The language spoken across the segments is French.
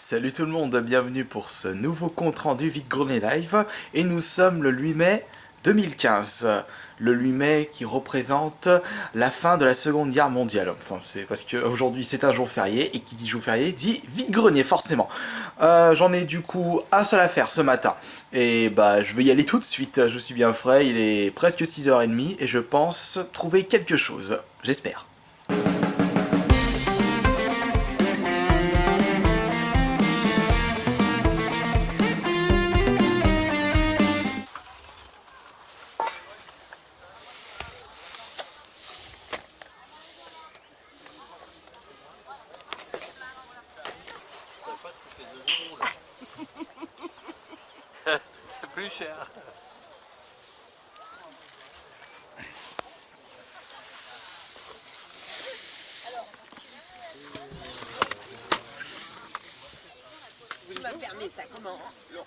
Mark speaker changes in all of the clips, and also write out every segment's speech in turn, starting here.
Speaker 1: Salut tout le monde, bienvenue pour ce nouveau compte rendu vide-grenier live et nous sommes le 8 mai 2015. Le 8 mai qui représente la fin de la Seconde Guerre mondiale. Enfin, c'est parce qu'aujourd'hui c'est un jour férié et qui dit jour férié dit vide-grenier forcément. J'en ai du coup un seul à faire ce matin et bah je vais y aller tout de suite. Je suis bien frais, il est presque 6h30 et je pense trouver quelque chose. J'espère.
Speaker 2: C'est plus cher.
Speaker 3: Tu vas fermer ça comment? Non.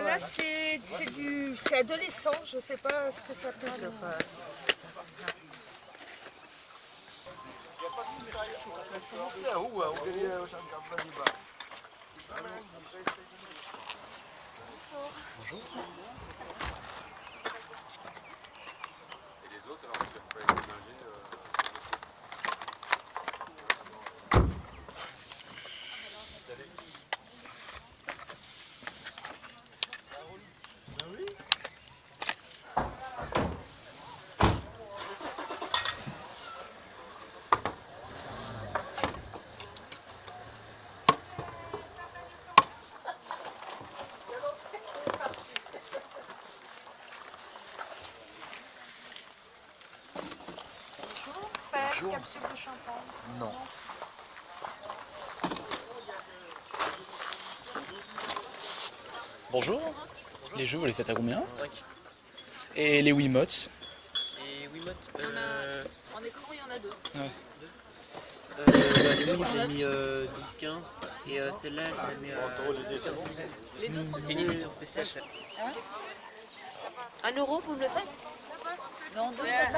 Speaker 4: Là, c'est adolescent, je sais pas ce que ça peut être.
Speaker 1: Bonjour.
Speaker 4: Capsule de champagne.
Speaker 1: Non.
Speaker 5: Bonjour, les jeux vous les faites à combien?
Speaker 2: 5.
Speaker 5: Et les Wiimotes?
Speaker 2: Et Wiimote,
Speaker 6: En écran, il y en a deux.
Speaker 2: les Wii, j'ai mis 10-15 et celle-là, je l'ai mis à 15.
Speaker 6: Les deux,
Speaker 2: C'est une édition spéciale, celle.
Speaker 6: 1 euro, vous me le faites? Non, deux. C'est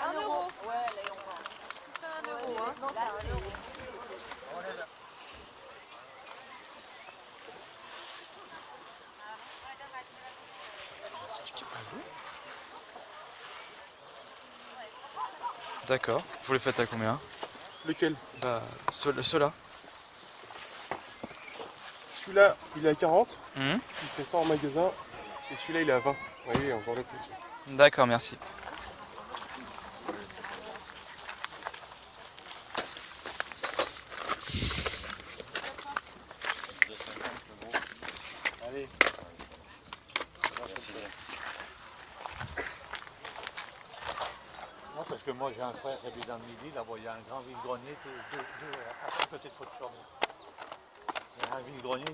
Speaker 6: 1 euro. Ouais, c'est 1 euro. Hein. Là, c'est...
Speaker 5: D'accord, vous les faites à combien?
Speaker 7: Lequel?
Speaker 5: Bah, ceux-là.
Speaker 7: Celui-là, il est à 40,
Speaker 5: Mhm.
Speaker 7: il fait 100 en magasin, et celui-là, il est à 20. Vous voyez, encore le prix.
Speaker 5: D'accord, merci.
Speaker 7: Allez.
Speaker 8: Non, parce que moi j'ai un frère qui habite dans le Midi, là-bas il y a un grand vide-grenier à côté de Côte-Charbon. Il y a un vide-grenier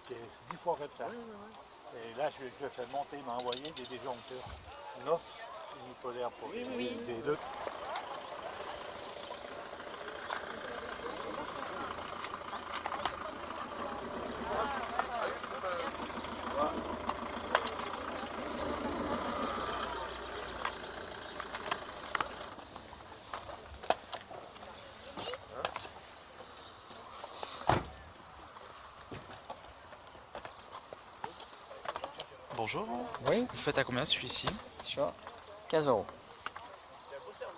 Speaker 8: qui est 10 fois comme ça. Et là je l'ai fait monter, il m'a envoyé des disjoncteurs neufs, unipolaires pour des deux.
Speaker 5: Bonjour,
Speaker 9: Oui,
Speaker 5: vous faites à combien celui-ci?
Speaker 9: sur 15 euros.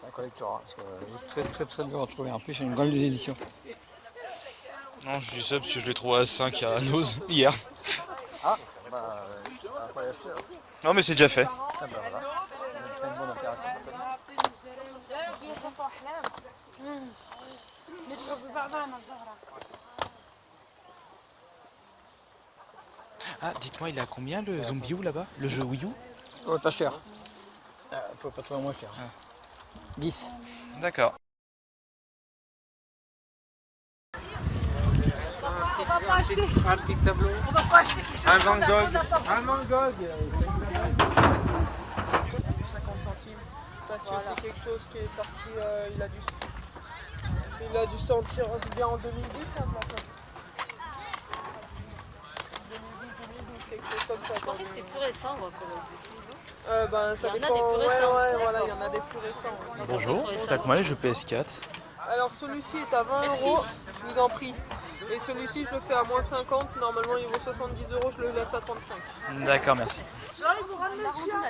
Speaker 9: C'est un collectorat, parce que c'est très dur à trouver. En plus, c'est une grande édition.
Speaker 5: Non, je dis ça parce que je l'ai trouvé à 5 à Nose hier.
Speaker 9: Ah, bah, après l'acheter.
Speaker 5: Non mais c'est déjà fait.
Speaker 9: Ah, bah voilà. C'est une bonne opération.
Speaker 5: Ah, dites-moi, il est à combien le Zombie U là-bas? Le jeu Wii U?
Speaker 9: Oh, pas cher. On peut pas trouver moins cher. 10.
Speaker 5: D'accord.
Speaker 4: On va pas acheter.
Speaker 2: Un petit tableau.
Speaker 4: On va pas acheter quelque chose.
Speaker 2: Un Van Gogh.
Speaker 4: Un
Speaker 2: Van Gogh.
Speaker 10: 50 centimes. Parce que c'est quelque chose qui est sorti, il a dû Il a dû sentir bien en 2010, hein, maintenant. 2010, quelque chose comme ça.
Speaker 6: Je pensais que c'était plus récent, moi, Call of Duty.
Speaker 10: Ben, ça
Speaker 6: Il y en a
Speaker 10: dépend.
Speaker 6: des plus
Speaker 10: Ouais,
Speaker 6: récents.
Speaker 10: ouais, voilà,
Speaker 6: D'accord.
Speaker 10: il y en a des plus récents. Ouais.
Speaker 5: Bonjour, c'est à combien les jeux PS4?
Speaker 10: Alors celui-ci est à 20
Speaker 6: Merci.
Speaker 10: €, je vous en prie. Et celui-ci, je le fais à moins 50, normalement il vaut 70 €, je le laisse à 35.
Speaker 5: D'accord, merci.
Speaker 10: J'arrive vous ramener le chien.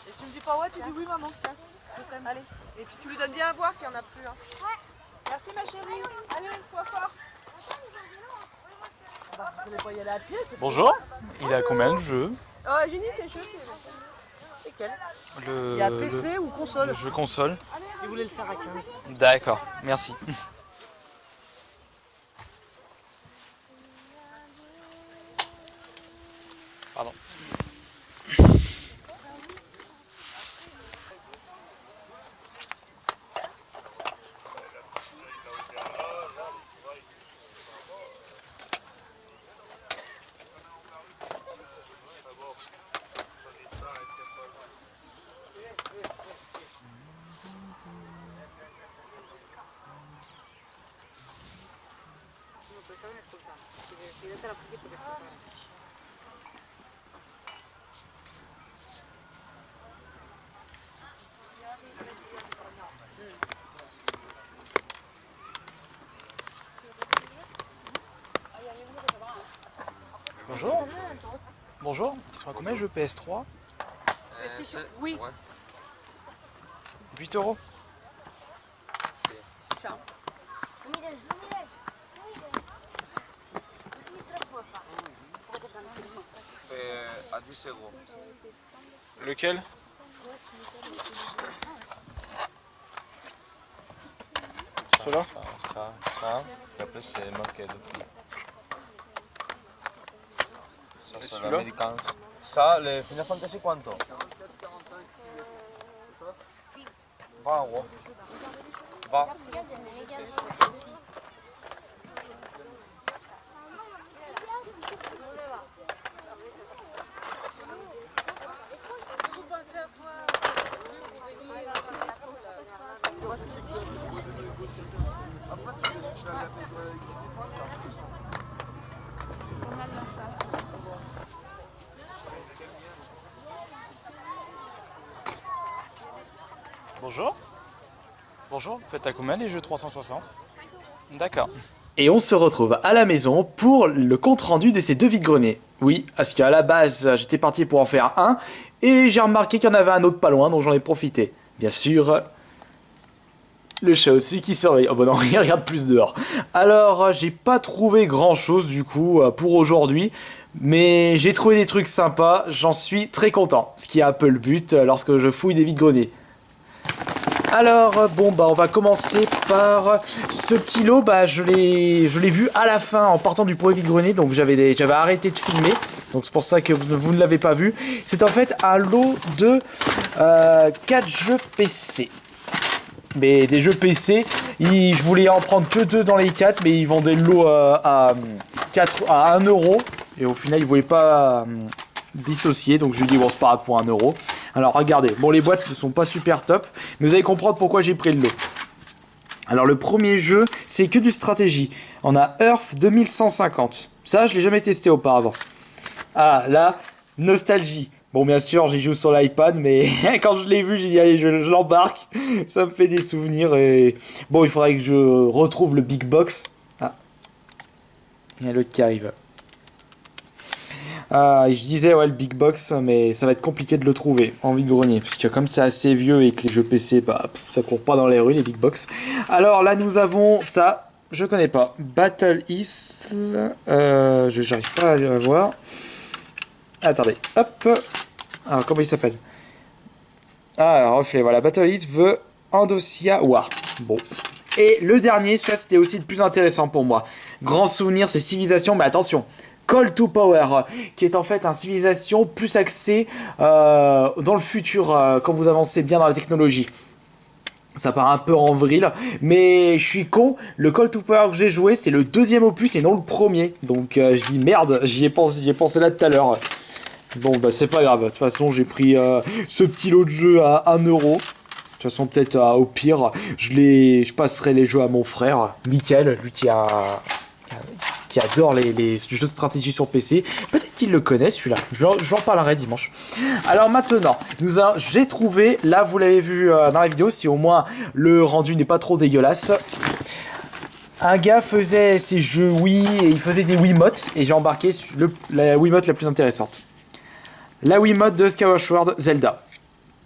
Speaker 10: Et tu me dis pas ouais, tu dis oui maman, tiens. Allez. Et puis tu lui donnes bien à boire s'il n'y en a plus. Hein. Ouais. Merci ma chérie. Allez, sois fort. Bah, vous n'allez pas y aller à pied, c'est
Speaker 5: Bonjour, il est à combien le jeu?
Speaker 10: Génie, tes jeux. Lesquels?
Speaker 5: Le,
Speaker 3: Il y a PC ou console?
Speaker 5: le jeu console.
Speaker 3: Il voulait le faire à 15.
Speaker 5: D'accord, merci. Pardon. Bonjour. Bonjour, ils sont à combien les jeux PS3?
Speaker 6: Oui.
Speaker 5: 8 €.
Speaker 6: Ça.
Speaker 7: À 10 €.
Speaker 5: Lequel? Cela?
Speaker 7: Ça. Et après, c'est marqué depuis. Ça, c'est
Speaker 5: celui-là?
Speaker 7: l'américain. Ça, le Final Fantasy quanto? 20 €. 20.
Speaker 5: Bonjour. Bonjour, vous faites à combien les jeux 360? D'accord. Et on se retrouve à la maison pour le compte-rendu de ces deux vides-greniers. Oui, parce qu'à la base, j'étais parti pour en faire un, et j'ai remarqué qu'il y en avait un autre pas loin, donc j'en ai profité. Bien sûr, le chat aussi qui surveille. Oh bah non, il regarde plus dehors. Alors, j'ai pas trouvé grand-chose du coup pour aujourd'hui, mais j'ai trouvé des trucs sympas, j'en suis très content. Ce qui est un peu le but lorsque je fouille des vides-greniers. Alors, bon, bah, on va commencer par ce petit lot. Bah, je l'ai vu à la fin en partant du premier vide-grenier, donc j'avais arrêté de filmer. Donc c'est pour ça que vous ne l'avez pas vu. C'est en fait un lot de 4 jeux PC. Mais des jeux PC, je voulais en prendre que 2 dans les 4, mais ils vendaient le lot à 1 €. Et au final, ils ne voulaient pas dissocier, donc je lui ai dit bon, c'est pas grave pour 1 €. Alors regardez, bon les boîtes ne sont pas super top, mais vous allez comprendre pourquoi j'ai pris le lot. Alors le premier jeu, c'est que du stratégie. On a Earth 2150. Ça, je l'ai jamais testé auparavant. Ah là, nostalgie. Bon bien sûr, j'y joue sur l'iPad, mais quand je l'ai vu, j'ai dit allez, je l'embarque. Ça me fait des souvenirs et... Bon, il faudrait que je retrouve le Big Box. Ah, il y a l'autre qui arrive. Ah, je disais ouais le Big Box, mais ça va être compliqué de le trouver en vide-grenier, parce que comme c'est assez vieux et que les jeux PC, bah, ça court pas dans les rues les Big Box. Alors là nous avons ça, je connais pas, Battle Isle, j'arrive pas à le voir. Attendez, hop, alors comment il s'appelle? Ah, reflet, voilà, Battle Isle veut Andossia War. Bon. Et le dernier, celui-là c'était aussi le plus intéressant pour moi. Grand souvenir, c'est Civilization, mais attention, Call to Power, qui est en fait un civilisation plus axé dans le futur, quand vous avancez bien dans la technologie. Ça part un peu en vrille, mais je suis con, le Call to Power que j'ai joué, c'est le deuxième opus et non le premier. Donc je dis merde, j'y ai pensé là tout à l'heure. Bon bah c'est pas grave, de toute façon j'ai pris ce petit lot de jeu à 1 €. toute façon, peut-être au pire, je passerai les jeux à mon frère, Mickaël, lui qui adore les jeux de stratégie sur PC. Peut-être qu'il le connaît celui-là. Je l'en parlerai dimanche. Alors maintenant, j'ai trouvé, là vous l'avez vu dans la vidéo, si au moins le rendu n'est pas trop dégueulasse. Un gars faisait ses jeux Wii et il faisait des Wiimotes et j'ai embarqué la Wiimote la plus intéressante. La Wiimote de Skyward Sword Zelda.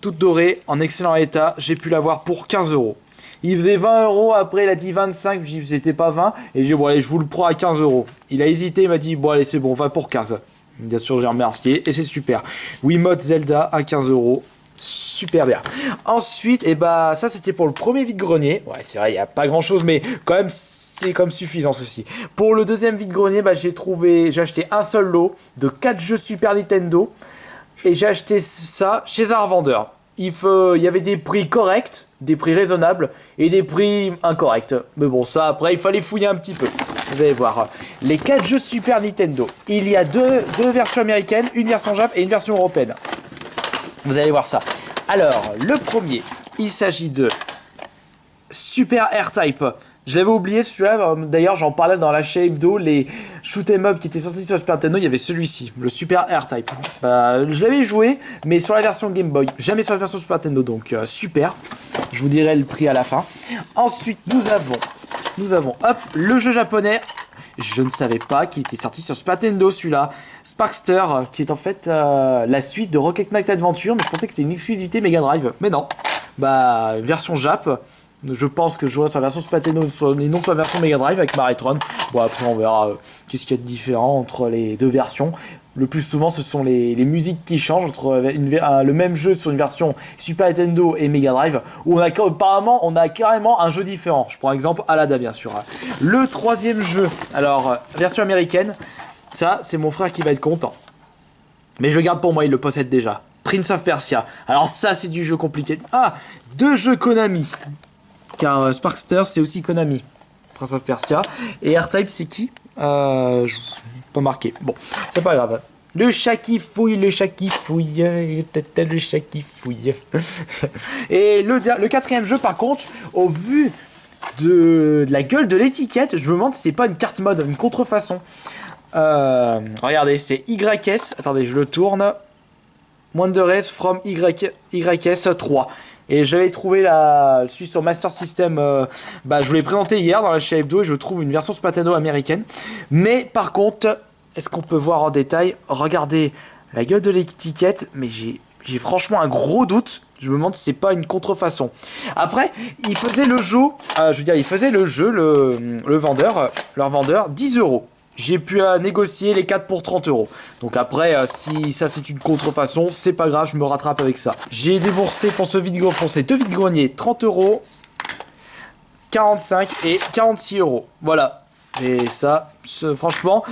Speaker 5: Toute dorée, en excellent état, j'ai pu l'avoir pour 15 €. Il faisait 20 €, après il a dit 25, je dis c'était pas 20, et j'ai dit bon allez je vous le prends à 15 €. Il a hésité, il m'a dit bon allez c'est bon, on va pour 15. Bien sûr j'ai remercié, et c'est super. Wiimote Zelda à 15 €, super bien. Ensuite, et bah ça c'était pour le premier vide-grenier, ouais c'est vrai il n'y a pas grand chose, mais quand même c'est comme suffisant ceci. Pour le deuxième vide-grenier, bah, j'ai acheté un seul lot de 4 jeux Super Nintendo, et j'ai acheté ça chez un revendeur. Il y avait des prix corrects, des prix raisonnables et des prix incorrects. Mais bon, ça après, il fallait fouiller un petit peu. Vous allez voir. Les 4 jeux Super Nintendo. Il y a deux versions américaines, une version Jap et une version européenne. Vous allez voir ça. Alors, le premier, il s'agit de Super R-Type. Je l'avais oublié celui-là, d'ailleurs j'en parlais dans la chaîne hebdo, les shoot 'em up qui étaient sortis sur Super Nintendo, il y avait celui-ci, le Super R-Type. Bah, je l'avais joué, mais sur la version Game Boy, jamais sur la version Super Nintendo, donc super. Je vous dirai le prix à la fin. Ensuite, nous avons hop, le jeu japonais, je ne savais pas qu'il était sorti sur Super Nintendo celui-là, Sparkster, qui est en fait la suite de Rocket Knight Adventure, mais je pensais que c'était une exclusivité Mega Drive, mais non. Bah, version Jap. Je pense que je jouerai sur la version Super Nintendo et non sur la version Mega Drive avec Maritron. Bon après on verra qu'est-ce qu'il y a de différent entre les deux versions. Le plus souvent ce sont les musiques qui changent entre le même jeu sur une version Super Nintendo et Mega Drive où apparemment on a carrément un jeu différent. Je prends exemple Alada bien sûr. Le troisième jeu, alors version américaine, ça c'est mon frère qui va être content. Mais je le garde pour moi, il le possède déjà. Prince of Persia. Alors ça c'est du jeu compliqué. Ah, 2 jeux Konami. Car Sparkster c'est aussi Konami, Prince of Persia. Et R-Type c'est qui pas marqué. Bon, c'est pas grave. Le chat qui fouille, le chat qui fouille, le chat qui fouille. Et le quatrième jeu par contre, au vu de la gueule de l'étiquette, je me demande si c'est pas une carte mode, une contrefaçon. Regardez, c'est YS, attendez je le tourne. Wanderers from YS 3. Et j'avais trouvé celui sur Master System, je vous l'ai présenté hier dans la chaîne hebdo et je trouve une version Super Nintendo américaine. Mais par contre, est-ce qu'on peut voir en détail? Regardez la gueule de l'étiquette, mais j'ai franchement un gros doute. Je me demande si c'est pas une contrefaçon. Après, il faisait le jeu, leur vendeur, 10 €. J'ai pu négocier les 4 pour 30 €. Donc après, si ça c'est une contrefaçon, c'est pas grave, je me rattrape avec ça. J'ai déboursé pour ces 2 vide-greniers 30 €, 45 et 46 €. Voilà. Et ça, franchement,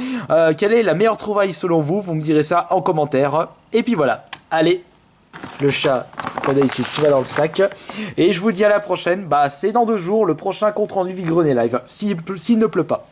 Speaker 5: quelle est la meilleure trouvaille selon vous? Vous me direz ça en commentaire. Et puis voilà. Allez, le chat, comme d'habitude, tu vas dans le sac. Et je vous dis à la prochaine. Bah, c'est dans 2 jours, le prochain compte rendu vide-grenier live. S'il ne pleut pas.